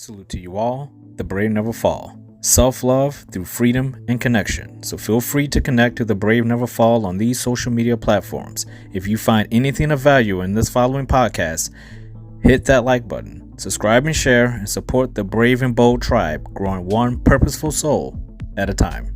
Salute to you all. The brave never fall. Self-love through freedom and connection. So feel free to connect to the brave never fall on these social media platforms. If you find anything of value in this following podcast, hit that like button, subscribe and share, and support the brave and bold tribe growing one purposeful soul at a time.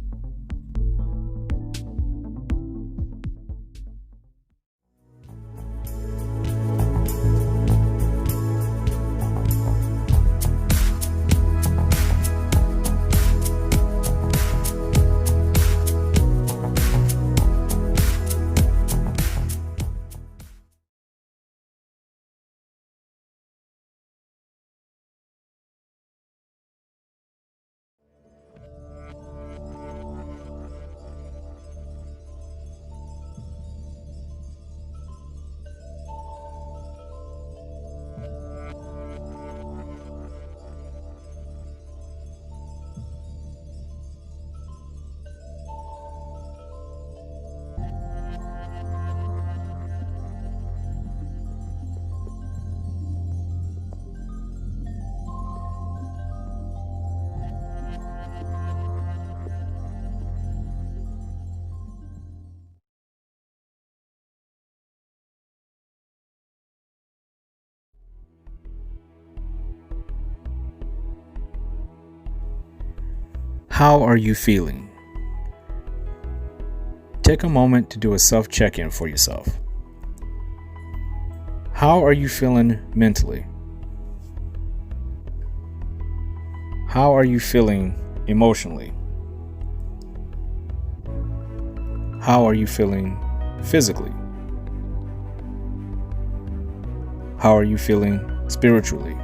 How are you feeling? Take a moment to do a self-check-in for yourself. How are you feeling mentally? How are you feeling emotionally? How are you feeling physically? How are you feeling spiritually?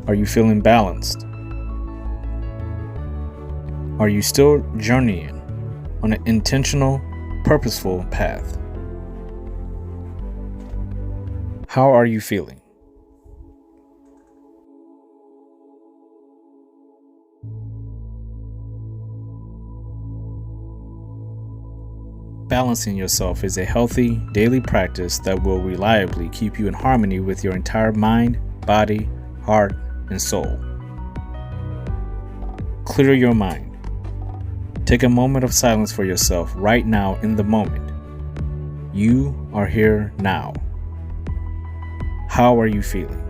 Are you feeling balanced? Are you still journeying on an intentional, purposeful path? How are you feeling? Balancing yourself is a healthy daily practice that will reliably keep you in harmony with your entire mind, body, heart, and soul. Clear your mind. Take a moment of silence for yourself right now in the moment. You are here now. How are you feeling?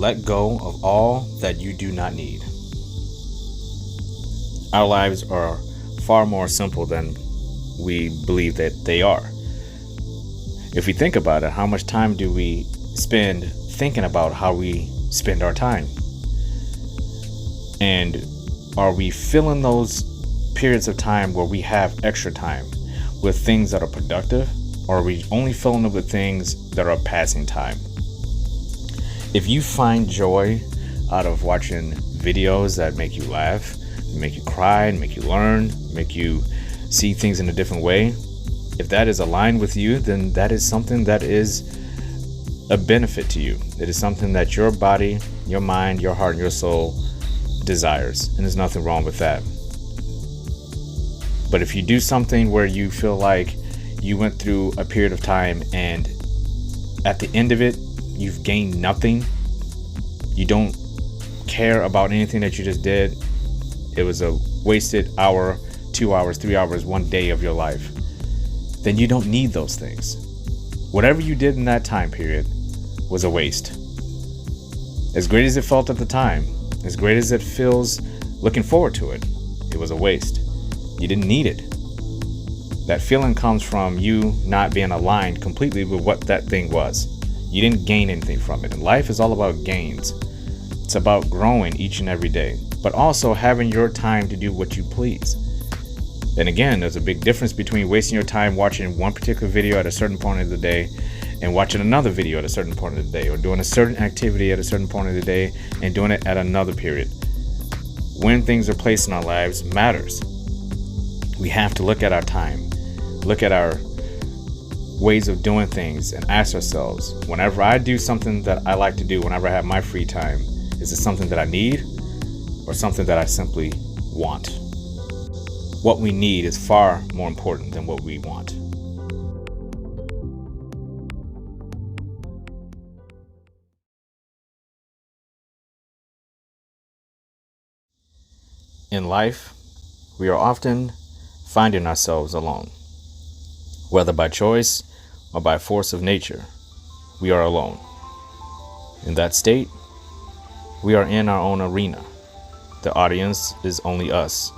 Let go of all that you do not need. Our lives are far more simple than we believe that they are. If we think about it, how much time do we spend thinking about how we spend our time? And are we filling those periods of time where we have extra time with things that are productive, or are we only filling it with things that are passing time? If you find joy out of watching videos that make you laugh, make you cry, make you learn, make you see things in a different way, if that is aligned with you, then that is something that is a benefit to you. It is something that your body, your mind, your heart, and your soul desires, and there's nothing wrong with that. But if you do something where you feel like you went through a period of time and at the end of it, you've gained nothing, you don't care about anything that you just did, it was a wasted hour, 2 hours, 3 hours, 1 day of your life, then you don't need those things. Whatever you did in that time period was a waste. As great as it felt at the time, as great as it feels looking forward to it, it was a waste. You didn't need it. That feeling comes from you not being aligned completely with what that thing was. You didn't gain anything from it. And life is all about gains. It's about growing each and every day, but also having your time to do what you please. And again, there's a big difference between wasting your time watching one particular video at a certain point of the day and watching another video at a certain point of the day, or doing a certain activity at a certain point of the day and doing it at another period. When things are placed in our lives matters. We have to look at our time, look at our ways of doing things, and ask ourselves, whenever I do something that I like to do, whenever I have my free time, is it something that I need or something that I simply want? What we need is far more important than what we want. In life, we are often finding ourselves alone. Whether by choice or by force of nature, we are alone. In that state, we are in our own arena. The audience is only us,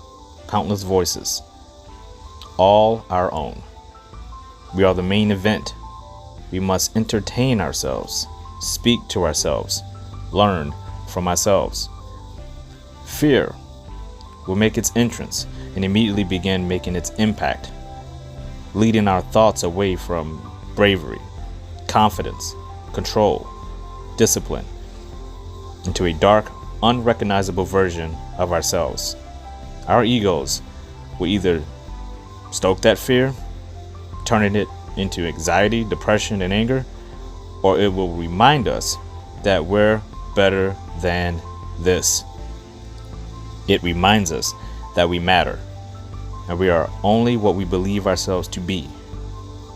countless voices, all our own. We are the main event. We must entertain ourselves, speak to ourselves, learn from ourselves. Fear will make its entrance and immediately begin making its impact, leading our thoughts away from bravery, confidence, control, discipline, into a dark, unrecognizable version of ourselves. Our egos will either stoke that fear, turning it into anxiety, depression, and anger, or it will remind us that we're better than this. It reminds us that we matter, and we are only what we believe ourselves to be.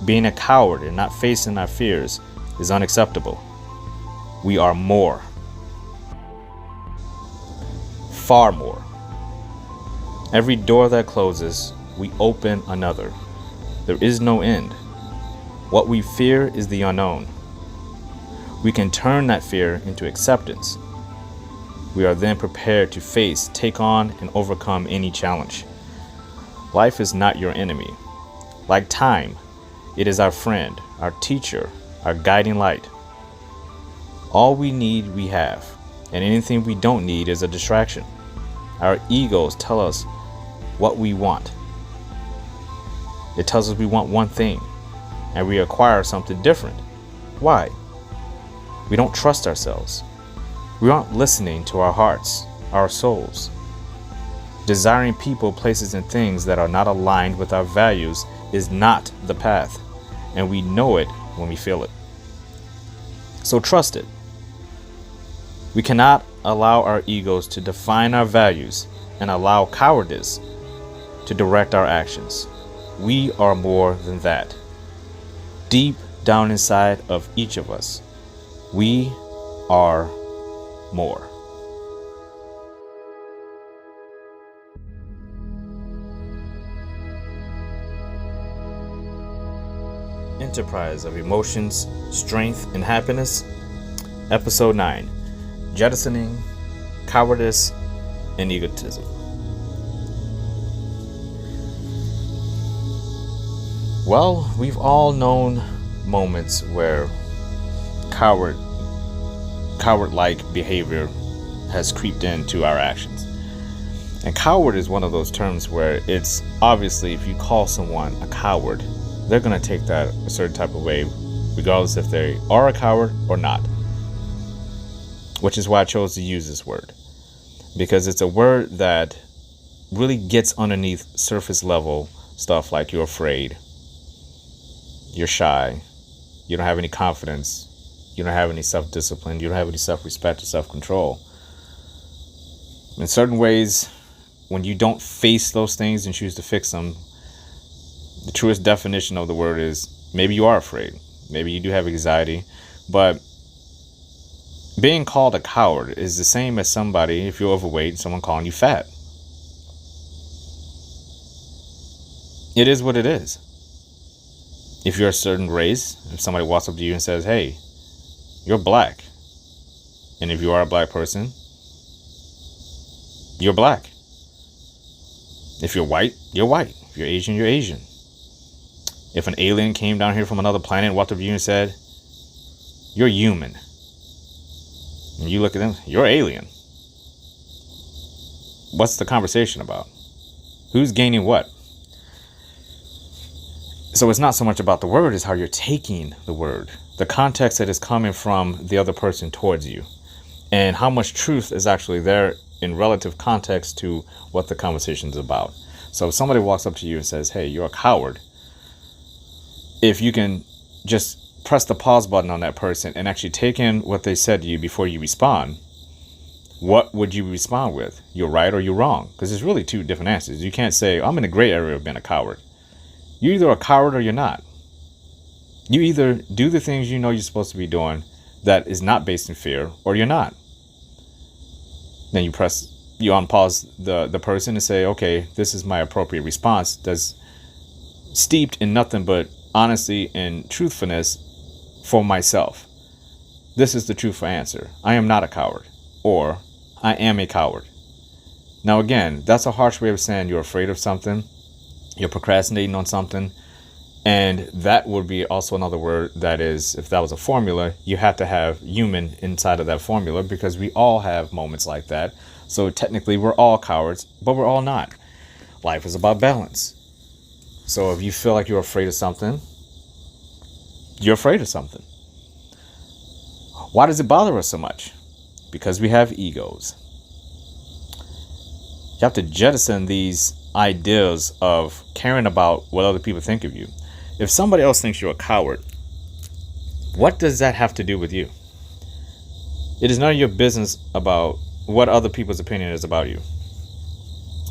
Being a coward and not facing our fears is unacceptable. We are more. Far more. Every door that closes, we open another. There is no end. What we fear is the unknown. We can turn that fear into acceptance. We are then prepared to face, take on, and overcome any challenge. Life is not your enemy. Like time, it is our friend, our teacher, our guiding light. All we need, we have, and anything we don't need is a distraction. Our egos tell us what we want. It tells us we want one thing, and we acquire something different. Why? We don't trust ourselves. We aren't listening to our hearts, our souls. Desiring people, places, and things that are not aligned with our values is not the path, and we know it when we feel it. So trust it. We cannot allow our egos to define our values and allow cowardice to direct our actions. We are more than that. Deep down inside of each of us, we are more. Enterprise of Emotions, Strength, and Happiness, Episode 9, Jettisoning Cowardice and Egotism. Well, we've all known moments where coward-like behavior has creeped into our actions. And coward is one of those terms where it's obviously, if you call someone a coward, they're going to take that a certain type of way, regardless if they are a coward or not. Which is why I chose to use this word, because it's a word that really gets underneath surface level stuff like you're afraid, you're shy, you don't have any confidence, you don't have any self-discipline, you don't have any self-respect or self-control. In certain ways, when you don't face those things and choose to fix them, the truest definition of the word is maybe you are afraid, maybe you do have anxiety, but Being called a coward is the same as somebody, if you're overweight, someone calling you fat. It is what it is. If you're a certain race, if somebody walks up to you and says, hey, you're black, and if you are a black person, you're black. If you're white, you're white. If you're Asian, you're Asian. If an alien came down here from another planet and walked up to you and said, you're human, and you look at them, you're alien. What's the conversation about? Who's gaining what? So it's not so much about the word as how you're taking the word, the context that is coming from the other person towards you, and how much truth is actually there in relative context to what the conversation is about. So if somebody walks up to you and says, hey, you're a coward, if you can just press the pause button on that person and actually take in what they said to you before you respond, what would you respond with? You're right or you're wrong? Because there's really two different answers. You can't say, I'm in a gray area of being a coward. You're either a coward or you're not. You either do the things you know you're supposed to be doing that is not based in fear, or you're not. Then you unpause the person and say, okay, this is my appropriate response that's steeped in nothing but honesty and truthfulness for myself. This is the truthful answer. I am not a coward, or I am a coward. Now again, that's a harsh way of saying you're afraid of something, you're procrastinating on something, and that would be also another word that is, if that was a formula, you have to have human inside of that formula, because we all have moments like that. So technically we're all cowards, but we're all not. Life is about balance. So if you feel like you're afraid of something, you're afraid of something. Why does it bother us so much? Because we have egos. You have to jettison these ideas of caring about what other people think of you. If somebody else thinks you're a coward, what does that have to do with you? It is none of your business about what other people's opinion is about you.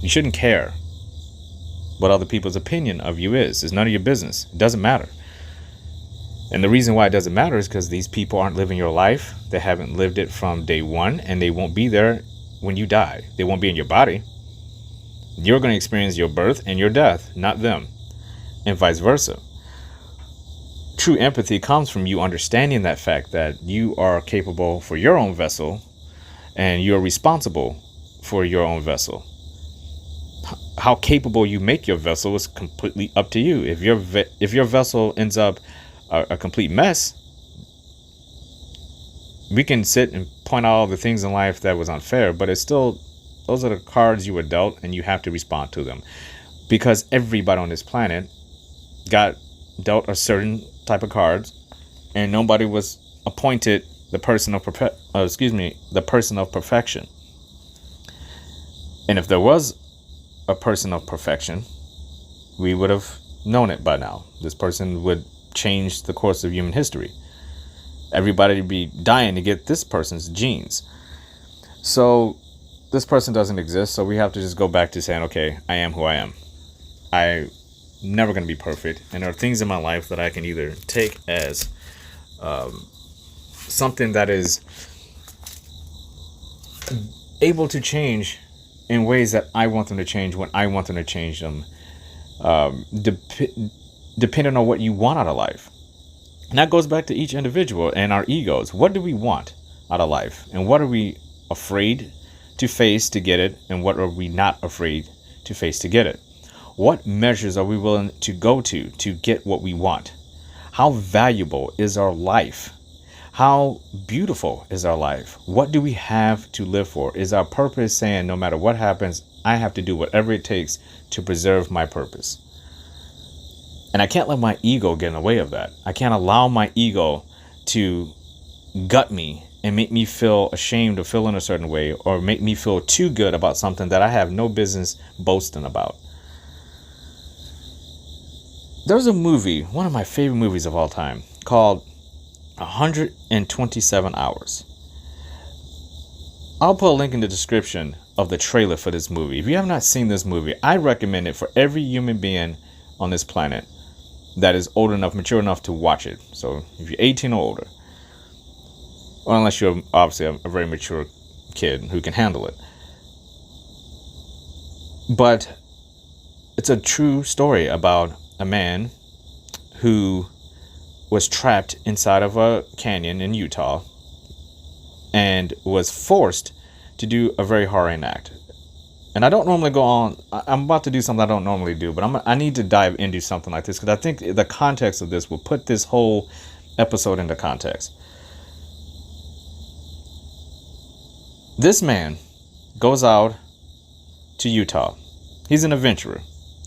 You shouldn't care what other people's opinion of you is. It's none of your business. It doesn't matter. And the reason why it doesn't matter is because these people aren't living your life. They haven't lived it from day one, and they won't be there when you die. They won't be in your body. You're going to experience your birth and your death, not them, and vice versa. True empathy comes from you understanding that fact that you are capable for your own vessel, and you're responsible for your own vessel. How capable you make your vessel is completely up to you. If your vessel ends up a complete mess, we can sit and point out all the things in life that was unfair, but it's still, those are the cards you were dealt, and you have to respond to them, because everybody on this planet got dealt a certain type of cards, and nobody was appointed the person of perfection. And if there was a person of perfection, we would have known it by now. This person would change the course of human history. Everybody would be dying to get this person's genes. So this person doesn't exist, so we have to just go back to saying, okay, I am who I am. I'm never going to be perfect, and there are things in my life that I can either take as something that is able to change in ways that I want them to change when I want them to change them, depending on what you want out of life. And that goes back to each individual and our egos. What do we want out of life? And what are we afraid to face to get it? And what are we not afraid to face to get it? What measures are we willing to go to get what we want? How valuable is our life? How beautiful is our life? What do we have to live for? Is our purpose saying, no matter what happens, I have to do whatever it takes to preserve my purpose? And I can't let my ego get in the way of that. I can't allow my ego to gut me and make me feel ashamed of feeling a certain way, or make me feel too good about something that I have no business boasting about. There's a movie, one of my favorite movies of all time, called 127 Hours. I'll put a link in the description of the trailer for this movie. If you have not seen this movie, I recommend it for every human being on this planet that is old enough, mature enough to watch it. So if you're 18 or older, Or unless you're obviously a very mature kid who can handle it. But it's a true story about a man who was trapped inside of a canyon in Utah and was forced to do a very horrifying act. And I don't normally go on. I'm about to do something I don't normally do, but I need to dive into something like this because I think the context of this will put this whole episode into context. This man goes out to Utah. He's an adventurer.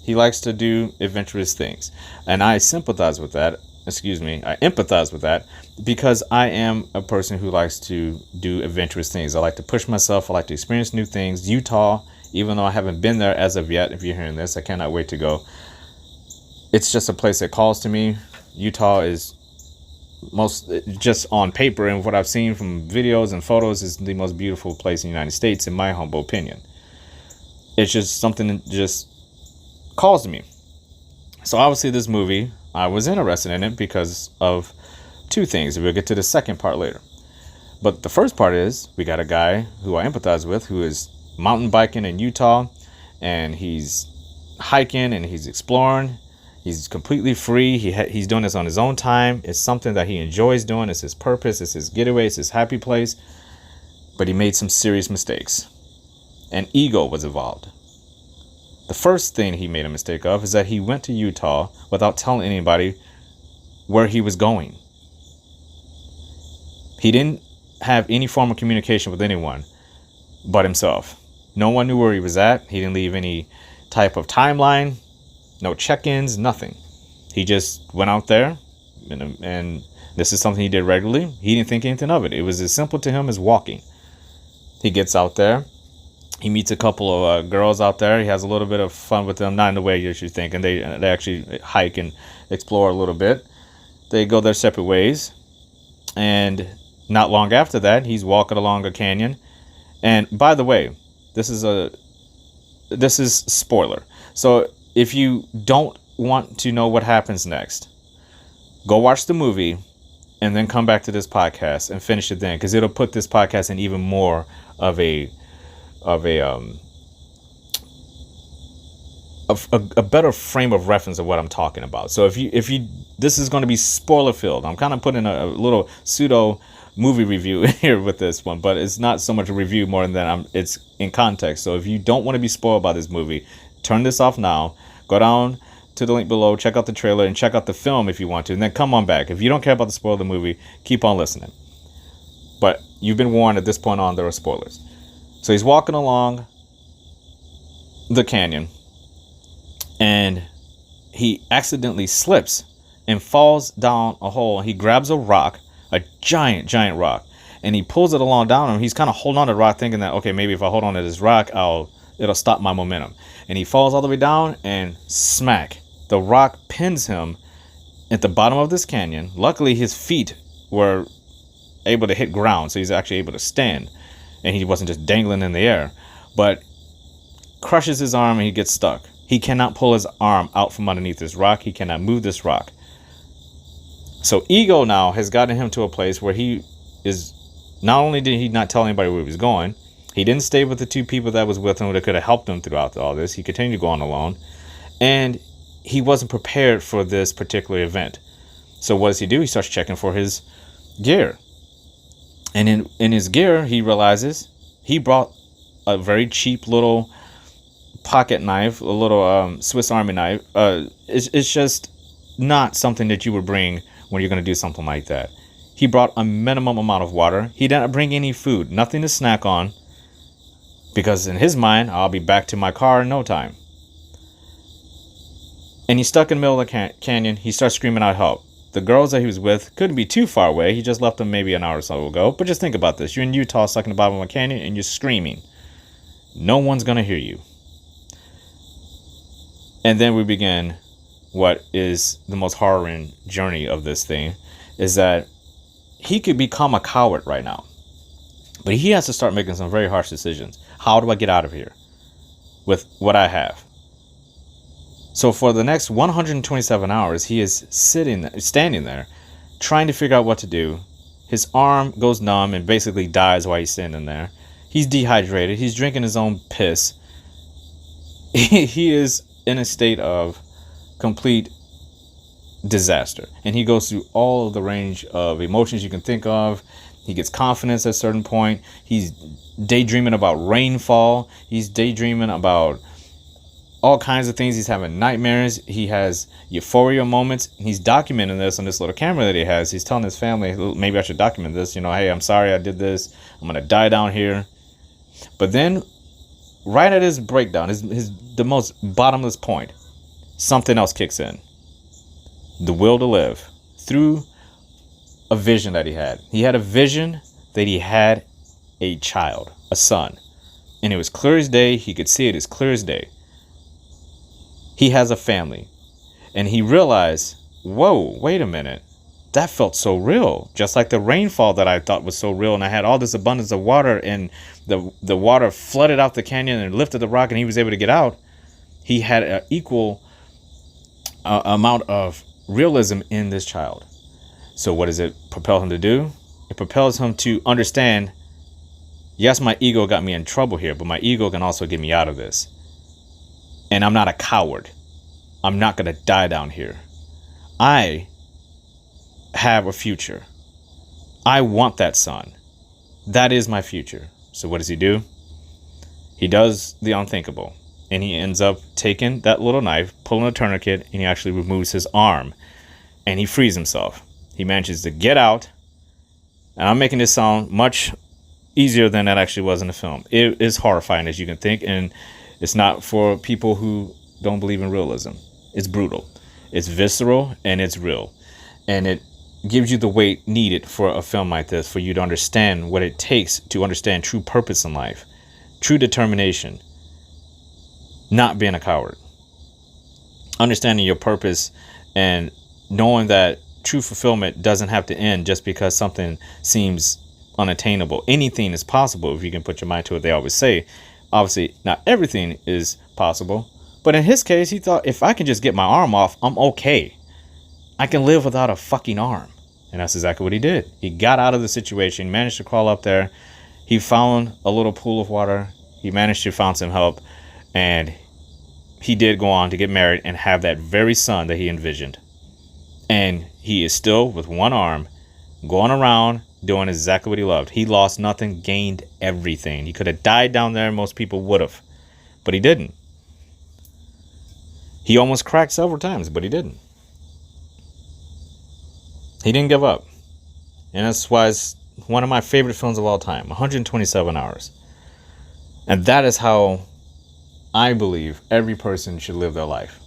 He likes to do adventurous things. And I sympathize with that. I empathize with that because I am a person who likes to do adventurous things. I like to push myself. I like to experience new things. Utah, even though I haven't been there as of yet, if you're hearing this, I cannot wait to go. It's just a place that calls to me. Utah is just on paper and what I've seen from videos and photos is the most beautiful place in the United States, in my humble opinion. It's just something that just calls to me. So obviously this movie, I was interested in it because of two things. We'll get to the second part later. But the first part is we got a guy who I empathize with who is mountain biking in Utah, and he's hiking and he's exploring. He's completely free. He's doing this on his own time. It's something that he enjoys doing. It's his purpose. It's his getaway. It's his happy place. But he made some serious mistakes. And ego was involved. The first thing he made a mistake of is that he went to Utah without telling anybody where he was going. He didn't have any form of communication with anyone but himself. No one knew where he was at. He didn't leave any type of timeline, no check-ins, nothing. He just went out there, and this is something he did regularly. He didn't think anything of it. It was as simple to him as walking. He gets out there. He meets a couple of girls out there. He has a little bit of fun with them, not in the way you should think. And they actually hike and explore a little bit. They go their separate ways. And not long after that, he's walking along a canyon. And by the way, this is spoiler. So if you don't want to know what happens next, go watch the movie and then come back to this podcast and finish it then, because it'll put this podcast in even more of a better frame of reference of what I'm talking about. So if you this is going to be spoiler filled. I'm kind of putting a little pseudo movie review here with this one, but it's not so much a review more than it's in context. So if you don't want to be spoiled by this movie, turn this off now, go down to the link below, check out the trailer and check out the film if you want to, and then come on back. If you don't care about the spoil of the movie, keep on listening. But you've been warned at this point on, there are spoilers. So he's walking along the canyon and he accidentally slips and falls down a hole. He grabs a rock, a giant rock, and he pulls it along down him. He's kind of holding on to the rock thinking that, okay, maybe if I hold on to this rock, it'll stop my momentum. And he falls all the way down and smack. The rock pins him at the bottom of this canyon. Luckily, his feet were able to hit ground, so he's actually able to stand. And he wasn't just dangling in the air, but crushes his arm and he gets stuck. He cannot pull his arm out from underneath this rock. He cannot move this rock. So ego now has gotten him to a place where he is, not only did he not tell anybody where he was going, he didn't stay with the two people that was with him that could have helped him throughout all this. He continued to go on alone, and he wasn't prepared for this particular event. So what does he do? He starts checking for his gear. And in his gear, he realizes he brought a very cheap little pocket knife, a little Swiss Army knife. It's just not something that you would bring when you're going to do something like that. He brought a minimum amount of water. He didn't bring any food, nothing to snack on, because in his mind, I'll be back to my car in no time. And he's stuck in the middle of the canyon. He starts screaming out help. The girls that he was with couldn't be too far away. He just left them maybe an hour or so ago. But just think about this. You're in Utah, stuck in the bottom of a canyon, and you're screaming. No one's going to hear you. And then we begin what is the most harrowing journey of this thing, is that he could become a coward right now. But he has to start making some very harsh decisions. How do I get out of here with what I have? So for the next 127 hours, he is standing there, trying to figure out what to do, His arm goes numb and basically dies while he's standing there. He's dehydrated. He's drinking his own piss. He is in a state of complete disaster. And he goes through all of the range of emotions you can think of. He gets confidence at a certain point. He's daydreaming about rainfall. He's daydreaming about all kinds of things. He's having nightmares. He has euphoria moments. He's documenting this on this little camera that he has. He's telling his family, maybe I should document this. Hey, I'm sorry I did this. I'm going to die down here. But then right at his breakdown, the most bottomless point, something else kicks in. The will to live through a vision that he had. He had a vision that he had a child, a son. And it was clear as day. He could see it as clear as day. He has a family. And he realized, whoa, wait a minute. That felt so real. Just like the rainfall that I thought was so real. And I had all this abundance of water. And the water flooded out the canyon and lifted the rock. And he was able to get out. He had an equal amount of realism in this child. So what does it propel him to do? It propels him to understand, yes, my ego got me in trouble here, but my ego can also get me out of this. And I'm not a coward. I'm not going to die down here. I have a future. I want that son. That is my future. So what does he do? He does the unthinkable. And he ends up taking that little knife, pulling a tourniquet, and he actually removes his arm. And he frees himself. He manages to get out. And I'm making this sound much easier than that actually was in the film. It is horrifying, as you can think. And it's not for people who don't believe in realism. It's brutal. It's visceral and it's real. And it gives you the weight needed for a film like this, for you to understand what it takes to understand true purpose in life, true determination, not being a coward, understanding your purpose and knowing that true fulfillment doesn't have to end just because something seems unattainable. Anything is possible if you can put your mind to it, they always say. Obviously, not everything is possible. But in his case, he thought, if I can just get my arm off, I'm okay. I can live without a fucking arm. And that's exactly what he did. He got out of the situation, managed to crawl up there. He found a little pool of water. He managed to find some help. And he did go on to get married and have that very son that he envisioned. And he is still with one arm, going around, doing exactly what he loved. He lost nothing, gained everything. He could have died down there, most people would have, but he didn't. He almost cracked several times, but he didn't. He didn't give up. And that's why it's one of my favorite films of all time, 127 hours. And that is how I believe every person should live their life.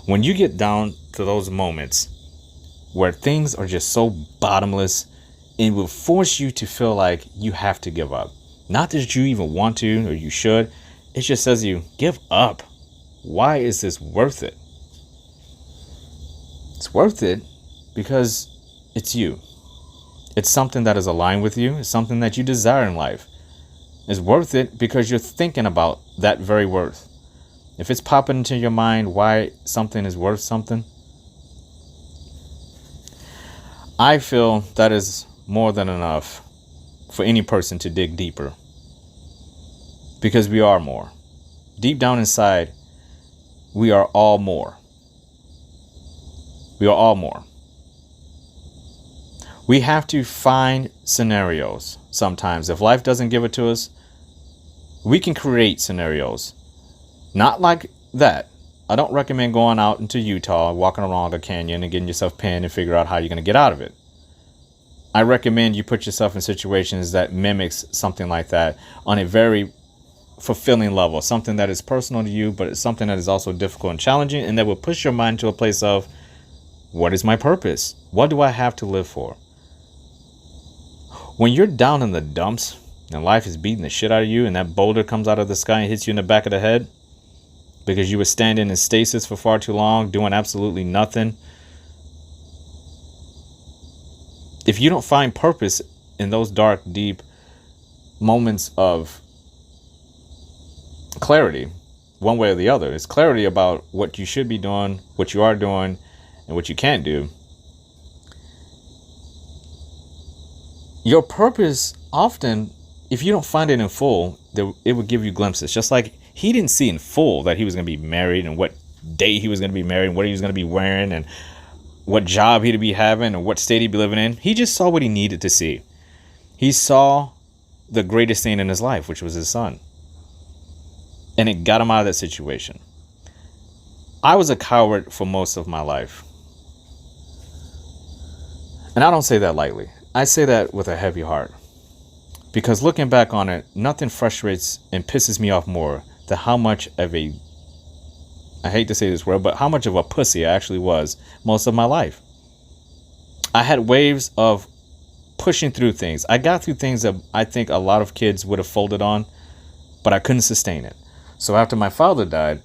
When you get down to those moments where things are just so bottomless, it will force you to feel like you have to give up. Not that you even want to or you should. It just says to you, give up. Why is this worth it? It's worth it because it's you. It's something that is aligned with you. It's something that you desire in life. It's worth it because you're thinking about that very worth. If it's popping into your mind why something is worth something, I feel that is more than enough for any person to dig deeper. Because we are more. Deep down inside, we are all more. We are all more. We have to find scenarios sometimes. If life doesn't give it to us, we can create scenarios. Not like that. I don't recommend going out into Utah, walking around a canyon and getting yourself pinned and figure out how you're going to get out of it. I recommend you put yourself in situations that mimics something like that on a very fulfilling level. Something that is personal to you, but it's something that is also difficult and challenging, and that will push your mind to a place of, what is my purpose? What do I have to live for? When you're down in the dumps and life is beating the shit out of you and that boulder comes out of the sky and hits you in the back of the head because you were standing in stasis for far too long, doing absolutely nothing. If you don't find purpose in those dark, deep moments of clarity, one way or the other, it's clarity about what you should be doing, what you are doing, and what you can't do. Your purpose often, if you don't find it in full, it would give you glimpses. Just like he didn't see in full that he was going to be married and what day he was going to be married and what he was going to be wearing and what job he'd be having and what state he'd be living in. He just saw what he needed to see. He saw the greatest thing in his life, which was his son. And it got him out of that situation. I was a coward for most of my life. And I don't say that lightly. I say that with a heavy heart. Because looking back on it, nothing frustrates and pisses me off more than how much of a, I hate to say this word, but how much of a pussy I actually was most of my life. I had waves of pushing through things. I got through things that I think a lot of kids would have folded on, but I couldn't sustain it. So after my father died,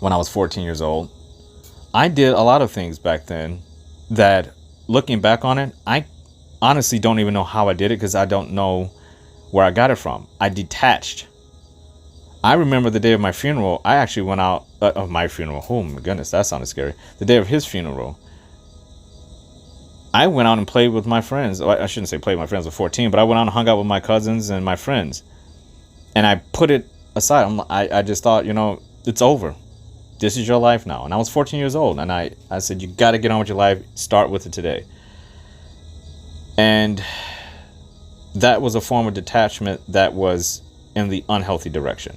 when I was 14 years old, I did a lot of things back then that, looking back on it, I honestly don't even know how I did it because I don't know where I got it from. I detached. I remember the day of my funeral, I actually went out of my funeral. Oh my goodness, that sounded scary. The day of his funeral, I went out and played with my friends. I shouldn't say played with my friends at 14, but I went out and hung out with my cousins and my friends. And I put it aside. I just thought, it's over. This is your life now. And I was 14 years old. And I said, you got to get on with your life. Start with it today. And that was a form of detachment that was in the unhealthy direction.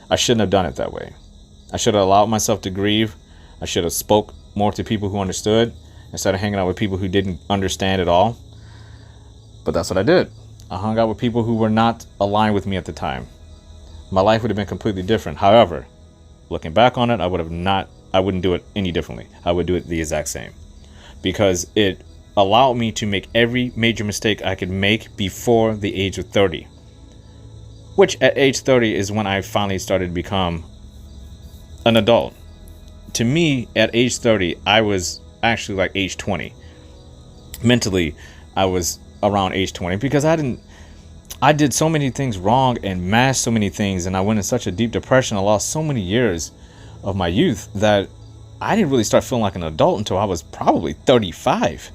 I shouldn't have done it that way. I should have allowed myself to grieve. I should have spoke more to people who understood instead of hanging out with people who didn't understand at all. But that's what I did. I hung out with people who were not aligned with me at the time. My life would have been completely different. However, looking back on it, I wouldn't do it any differently. I would do it the exact same. Because it allowed me to make every major mistake I could make before the age of 30. Which at age 30 is when I finally started to become an adult. To me, at age 30, I was actually like age 20. Mentally, I was around age 20 because I did so many things wrong and masked so many things, and I went in such a deep depression. I lost so many years of my youth that I didn't really start feeling like an adult until I was probably 35.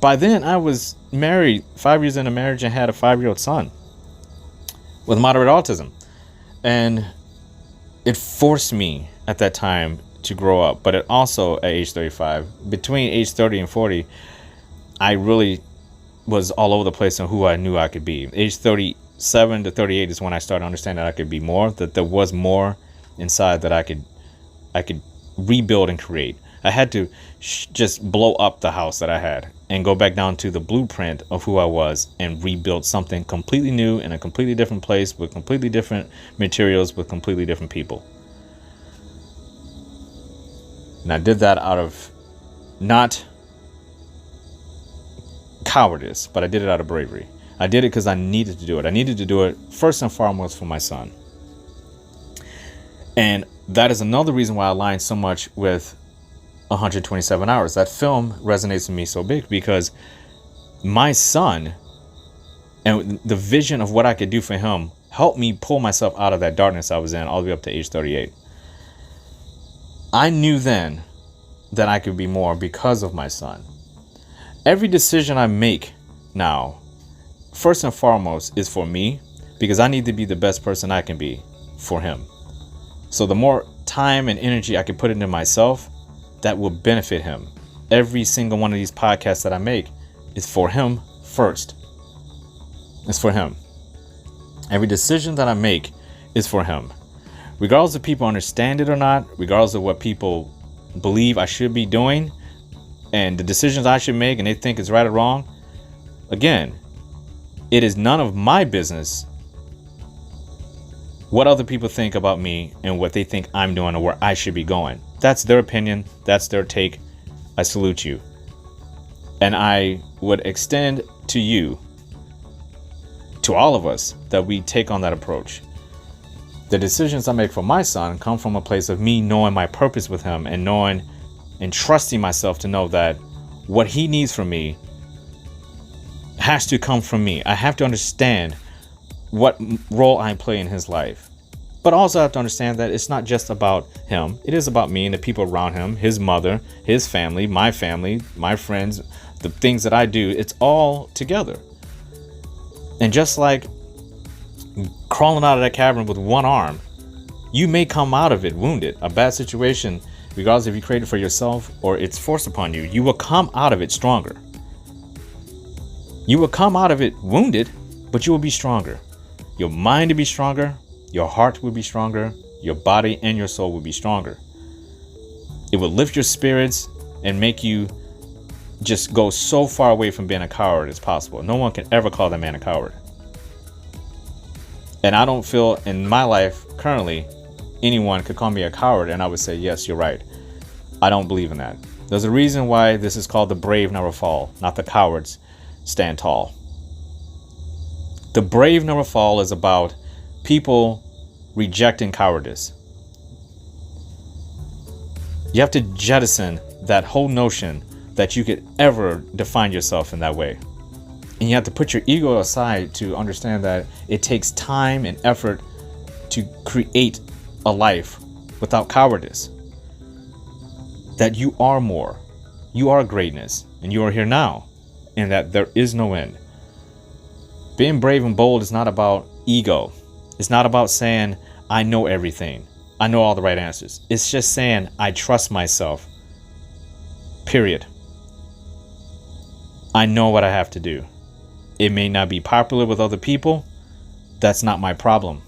By then, I was married, 5 years into marriage, and had a 5-year-old son with moderate autism. And it forced me at that time to grow up. But it also, at age 35, between age 30 and 40, I really was all over the place on who I knew I could be. Age 37 to 38 is when I started understanding that I could be more, that there was more inside that I could rebuild and create. I had to just blow up the house that I had and go back down to the blueprint of who I was and rebuild something completely new in a completely different place with completely different materials with completely different people. And I did that out of not cowardice, but I did it out of bravery. I did it because I needed to do it. I needed to do it first and foremost for my son. And that is another reason why I align so much with 127 Hours. That film resonates with me so big because my son and the vision of what I could do for him helped me pull myself out of that darkness I was in all the way up to age 38. I knew then that I could be more because of my son. Every decision I make now, first and foremost, is for me because I need to be the best person I can be for him. So the more time and energy I can put into myself, that will benefit him. Every single one of these podcasts that I make is for him first. It's for him. Every decision that I make is for him. Regardless if people understand it or not, regardless of what people believe I should be doing, and the decisions I should make and they think is right or wrong, again, it is none of my business what other people think about me and what they think I'm doing or where I should be going. That's their opinion. That's their take. I salute you. And I would extend to you, to all of us, that we take on that approach. The decisions I make for my son come from a place of me knowing my purpose with him and knowing and trusting myself to know that what he needs from me has to come from me. I have to understand what role I play in his life. But also I have to understand that it's not just about him. It is about me and the people around him, his mother, his family, my friends, the things that I do, it's all together. And just like crawling out of that cavern with one arm, you may come out of it wounded. A bad situation, regardless if you create it for yourself or it's forced upon you, you will come out of it stronger. You will come out of it wounded, but you will be stronger. Your mind will be stronger. Your heart will be stronger. Your body and your soul will be stronger. It will lift your spirits and make you just go so far away from being a coward as possible. No one can ever call that man a coward. And I don't feel in my life currently anyone could call me a coward and I would say, yes, you're right. I don't believe in that. There's a reason why this is called the brave never fall, not the cowards stand tall. The brave never fall is about people rejecting cowardice. You have to jettison that whole notion that you could ever define yourself in that way. And you have to put your ego aside to understand that it takes time and effort to create a life without cowardice. That you are more, you are greatness, and you are here now, and that there is no end. Being brave and bold is not about ego. It's not about saying, I know everything. I know all the right answers. It's just saying, I trust myself. Period. I know what I have to do. It may not be popular with other people. That's not my problem.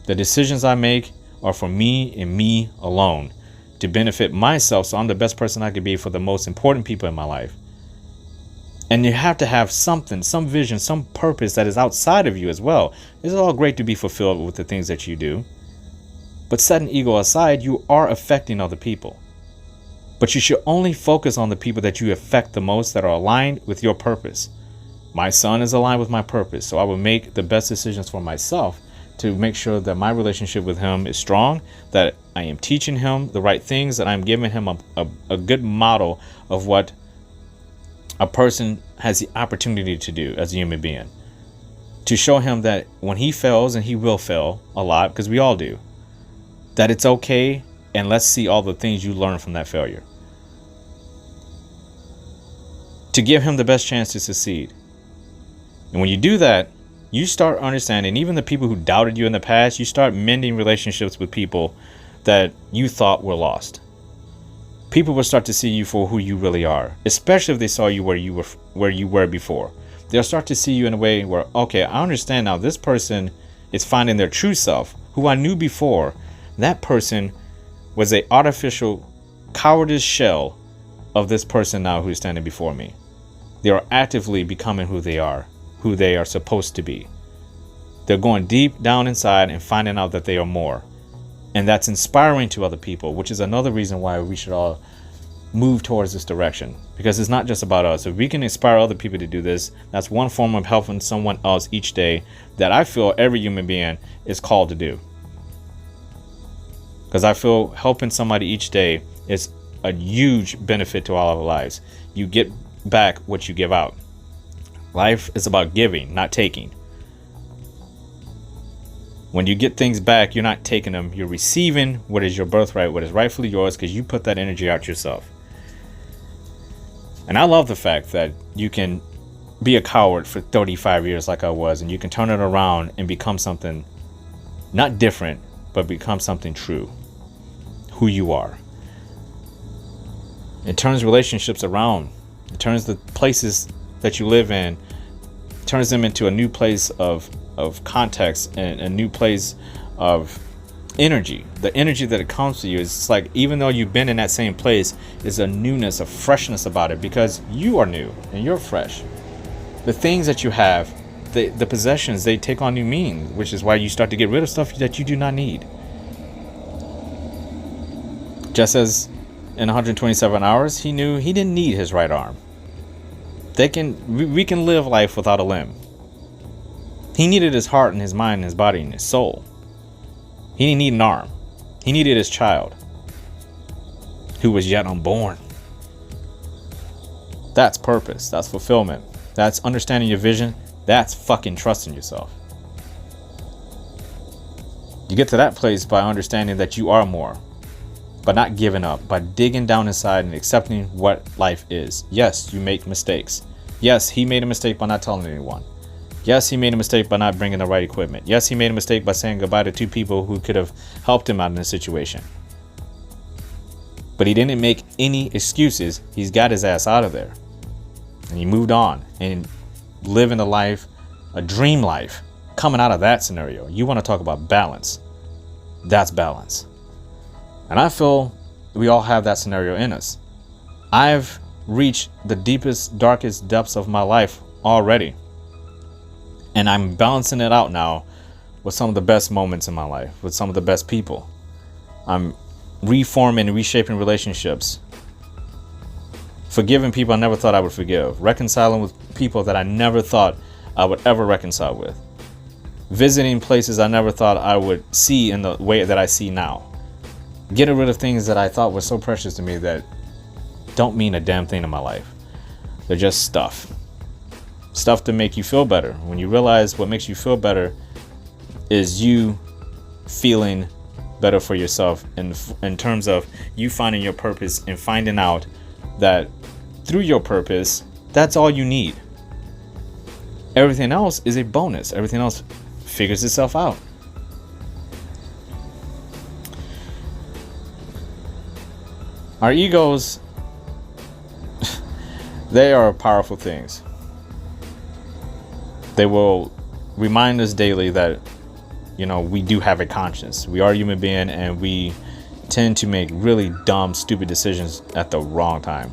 The decisions I make are for me and me alone, to benefit myself so I'm the best person I could be for the most important people in my life. And you have to have something, some vision, some purpose that is outside of you as well. It's all great to be fulfilled with the things that you do. But setting ego aside, you are affecting other people. But you should only focus on the people that you affect the most, that are aligned with your purpose. My son is aligned with my purpose, so I will make the best decisions for myself to make sure that my relationship with him is strong, that I am teaching him the right things, that I'm giving him a good model of what a person has the opportunity to do as a human being. To show him that when he fails, and he will fail a lot, because we all do, that it's okay, and let's see all the things you learn from that failure. To give him the best chance to succeed. And when you do that, you start understanding, even the people who doubted you in the past, you start mending relationships with people that you thought were lost. People will start to see you for who you really are, especially if they saw you where you were before. They'll start to see you in a way where, okay, I understand now this person is finding their true self, who I knew before. That person was an artificial cowardice shell of this person now who's standing before me. They are actively becoming who they are supposed to be. They're going deep down inside and finding out that they are more. And that's inspiring to other people, which is another reason why we should all move towards this direction. Because it's not just about us. If we can inspire other people to do this, that's one form of helping someone else each day that I feel every human being is called to do. Because I feel helping somebody each day is a huge benefit to all of our lives. You get back what you give out. Life is about giving, not taking. When you get things back, you're not taking them. You're receiving what is your birthright, what is rightfully yours, because you put that energy out yourself. And I love the fact that you can be a coward for 35 years like I was, and you can turn it around and become something not different, but become something true. Who you are. It turns relationships around. It turns the places that you live in, turns them into a new place of context and a new place of energy. The energy that it comes to you is like, even though you've been in that same place, is a newness, a freshness about it, because you are new and you're fresh. The things that you have, the possessions, they take on new meaning, which is why you start to get rid of stuff that you do not need. Just as in 127 hours, he knew he didn't need his right arm. We can live life without a limb. He needed his heart and his mind and his body and his soul. He didn't need an arm. He needed his child, who was yet unborn. That's purpose. That's fulfillment. That's understanding your vision. That's fucking trusting yourself. You get to that place by understanding that you are more. but not giving up, by digging down inside and accepting what life is. Yes, you make mistakes. Yes, he made a mistake by not telling anyone. Yes, he made a mistake by not bringing the right equipment. Yes, he made a mistake by saying goodbye to 2 people who could have helped him out in this situation. But he didn't make any excuses. He's got his ass out of there. And he moved on and living a life, a dream life, coming out of that scenario. You want to talk about balance. That's balance. And I feel we all have that scenario in us. I've reached the deepest, darkest depths of my life already. And I'm balancing it out now with some of the best moments in my life, with some of the best people. I'm reforming and reshaping relationships. Forgiving people I never thought I would forgive. Reconciling with people that I never thought I would ever reconcile with. Visiting places I never thought I would see in the way that I see now. Getting rid of things that I thought were so precious to me that don't mean a damn thing in my life. They're just stuff. Stuff to make you feel better. When you realize what makes you feel better is you feeling better for yourself in terms of you finding your purpose and finding out that through your purpose, that's all you need. Everything else is a bonus. Everything else figures itself out. Our egos, they are powerful things. They will remind us daily that, we do have a conscience. We are a human being, and we tend to make really dumb, stupid decisions at the wrong time.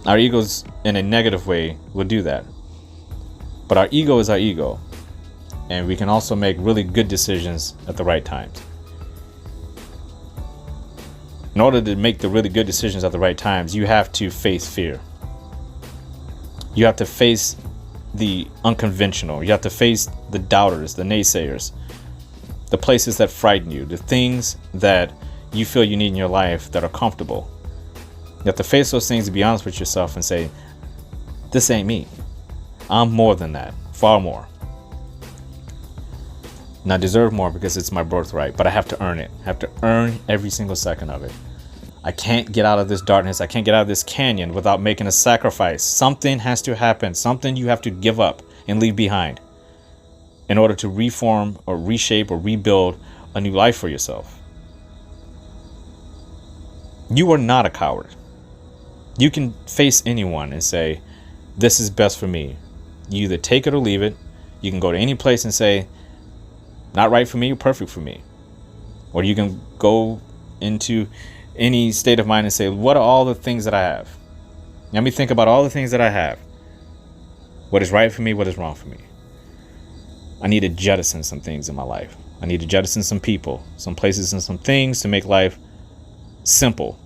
Our egos, in a negative way, will do that. But our ego is our ego. And we can also make really good decisions at the right times. In order to make the really good decisions at the right times, you have to face fear. You have to face the unconventional. You have to face the doubters, the naysayers, the places that frighten you, the things that you feel you need in your life that are comfortable. You have to face those things and be honest with yourself and say, this ain't me. I'm more than that, far more. And I deserve more because it's my birthright, but I have to earn it. I have to earn every single second of it. I can't get out of this darkness. I can't get out of this canyon without making a sacrifice. Something has to happen. Something you have to give up and leave behind in order to reform or reshape or rebuild a new life for yourself. You are not a coward. You can face anyone and say, this is best for me. You either take it or leave it. You can go to any place and say, not right for me or perfect for me. Or you can go into any state of mind and say, what are all the things that I have? Let me think about all the things that I have. What is right for me? What is wrong for me? I need to jettison some things in my life. I need to jettison some people, some places, and some things to make life simple,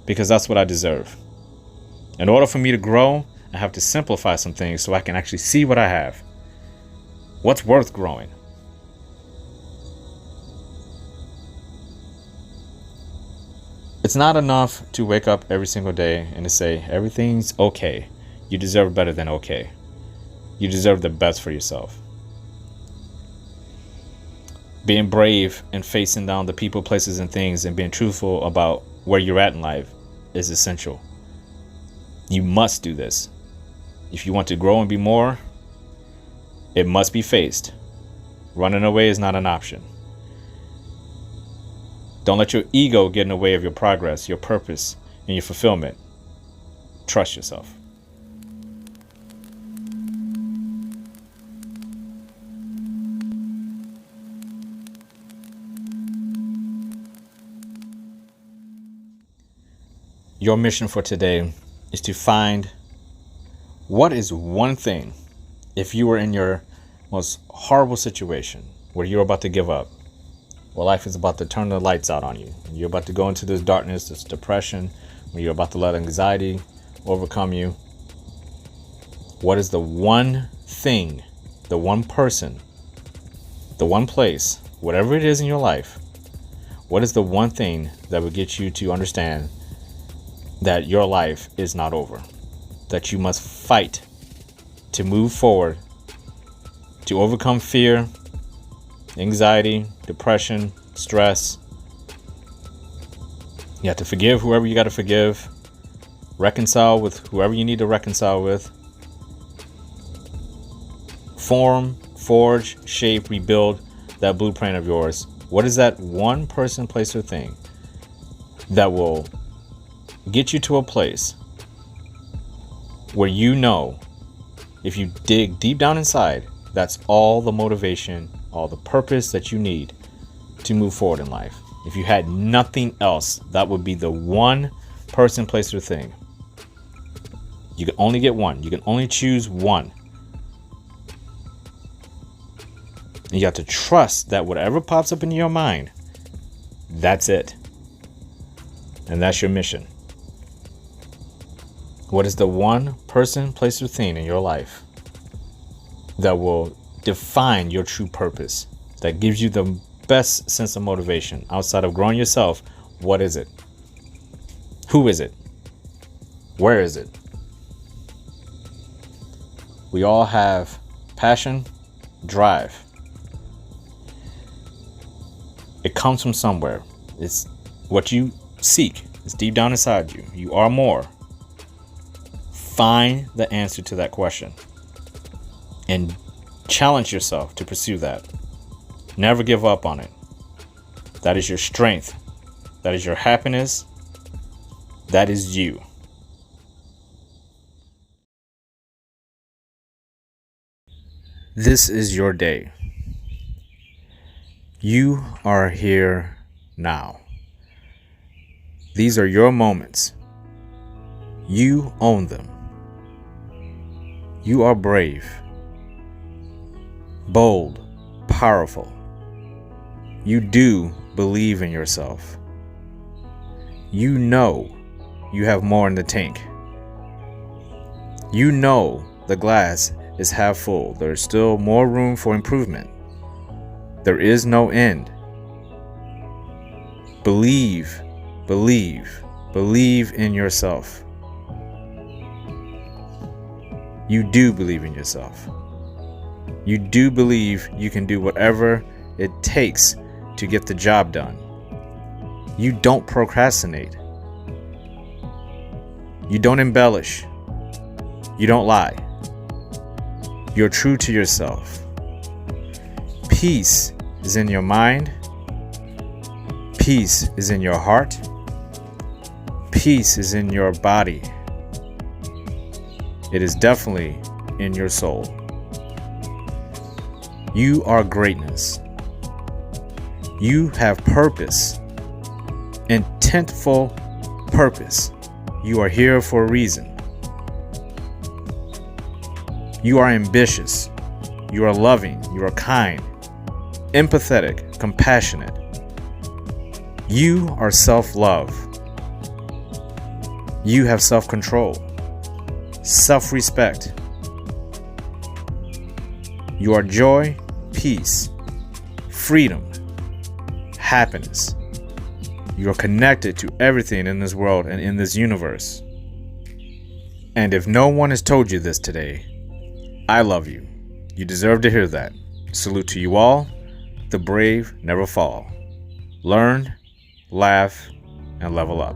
because that's what I deserve. In order for me to grow, I have to simplify some things so I can actually see what I have. What's worth growing? It's not enough to wake up every single day and to say, everything's okay. You deserve better than okay. You deserve the best for yourself. Being brave and facing down the people, places, and things and being truthful about where you're at in life is essential. You must do this. If you want to grow and be more, it must be faced. Running away is not an option. Don't let your ego get in the way of your progress, your purpose, and your fulfillment. Trust yourself. Your mission for today is to find what is one thing, if you were in your most horrible situation where you're about to give up, where life is about to turn the lights out on you, and you're about to go into this darkness, this depression, when you're about to let anxiety overcome you. What is the one thing, the one person, the one place, whatever it is in your life, what is the one thing that would get you to understand that your life is not over, that you must fight to move forward, to overcome fear, anxiety, depression, stress. You have to forgive whoever you got to forgive. Reconcile with whoever you need to reconcile with. Form, forge, shape, rebuild that blueprint of yours. What is that one person, place, or thing that will get you to a place where you know, if you dig deep down inside, that's all the motivation, all the purpose that you need to move forward in life? If you had nothing else, that would be the one person, place, or thing. You can only get one. You can only choose one. And you have to trust that whatever pops up in your mind, that's it. And that's your mission. What is the one person, place, or thing in your life that will define your true purpose, that gives you the best sense of motivation outside of growing yourself? What is it? Who is it? Where is it? We all have passion, drive. It comes from somewhere. It's what you seek. It's deep down inside you. You are more. Find the answer to that question and challenge yourself to pursue that. Never give up on it. That is your strength. That is your happiness. That is you. This is your day. You are here now. These are your moments. You own them. You are brave, bold, powerful. You do believe in yourself. You know you have more in the tank. You know the glass is half full. There is still more room for improvement. There is no end. Believe, believe, believe in yourself. You do believe in yourself. You do believe you can do whatever it takes to get the job done. You don't procrastinate. You don't embellish. You don't lie. You're true to yourself. Peace is in your mind. Peace is in your heart. Peace is in your body. It is definitely in your soul. You are greatness. You have purpose. Intentful purpose. You are here for a reason. You are ambitious. You are loving. You are kind, empathetic, compassionate. You are self-love. You have self-control, self-respect. You are joy, peace, freedom, happiness. You are connected to everything in this world and in this universe. And if no one has told you this today, I love you. You deserve to hear that. Salute to you all. The brave never fall. Learn, laugh, and level up.